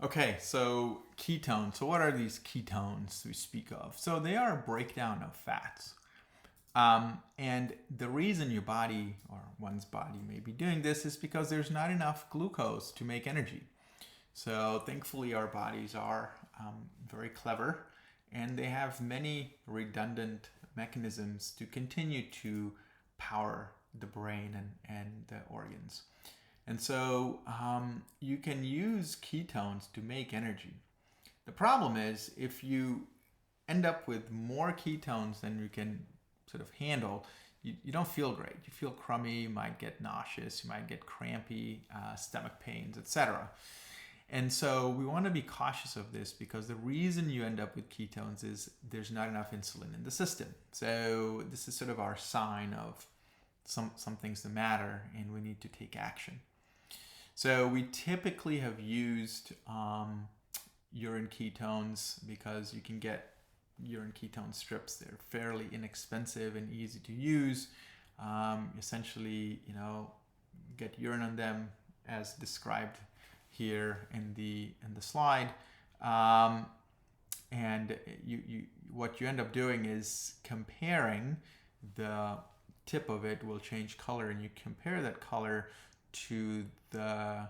Okay, so ketones. So what are these ketones we speak of? So they are a breakdown of fats. And the reason your body or one's body may be doing this is because there's not enough glucose to make energy. So thankfully, our bodies are very clever and they have many redundant mechanisms to continue to power the brain and the organs. And so you can use ketones to make energy. The problem is if you end up with more ketones than you can sort of handle, you don't feel great. You feel crummy, you might get nauseous, you might get crampy, stomach pains, etc. And so we want to be cautious of this because the reason you end up with ketones is there's not enough insulin in the system. So this is sort of our sign of something's the matter and we need to take action. So we typically have used urine ketones because you can get urine ketone strips. They're fairly inexpensive and easy to use. Essentially, get urine on them as described here in the slide. And what you end up doing is comparing the tip of it will change color, and you compare that color to the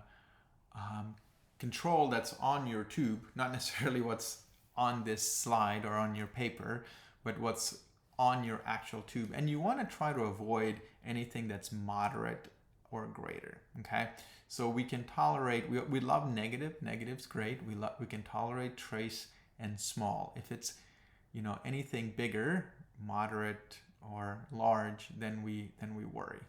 control that's on your tube, not necessarily what's on this slide or on your paper, but what's on your actual tube. And you want to try to avoid anything that's moderate or greater. Okay, so we can tolerate. We love negative. Negative's great. We can tolerate trace and small. If it's anything bigger, moderate or large, then we worry.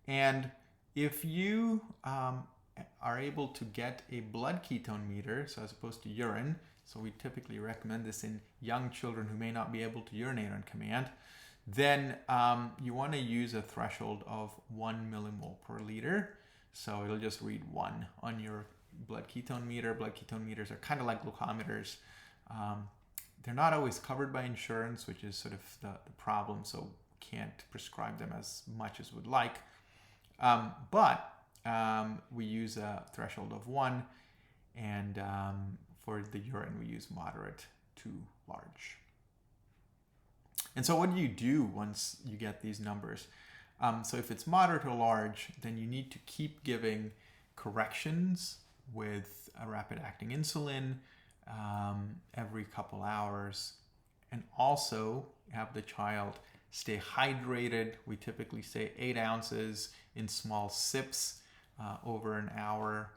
And if you are able to get a blood ketone meter, so as opposed to urine, so we typically recommend this in young children who may not be able to urinate on command, then you want to use a threshold of 1 millimole per liter. So it'll just read 1 on your blood ketone meter. Blood ketone meters are kind of like glucometers. They're not always covered by insurance, which is sort of the problem, so can't prescribe them as much as we'd like. But we use a threshold of 1, and for the urine we use moderate to large. And so what do you do once you get these numbers? So if it's moderate or large, then you need to keep giving corrections with a rapid-acting insulin every couple hours, and also have the child stay hydrated. We typically say 8 ounces in small sips over an hour,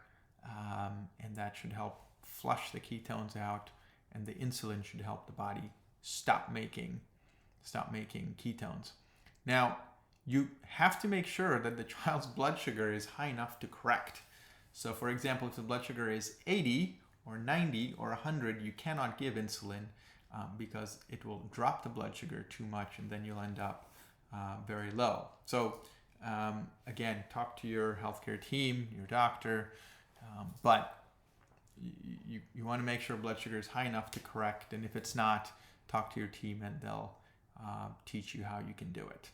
and that should help flush the ketones out, and the insulin should help the body stop making ketones. Now, you have to make sure that the child's blood sugar is high enough to correct. So for example, if the blood sugar is 80 or 90 or 100, you cannot give insulin because it will drop the blood sugar too much, and then you'll end up very low. So again, talk to your healthcare team, your doctor, but you want to make sure blood sugar is high enough to correct, and if it's not, talk to your team and they'll teach you how you can do it.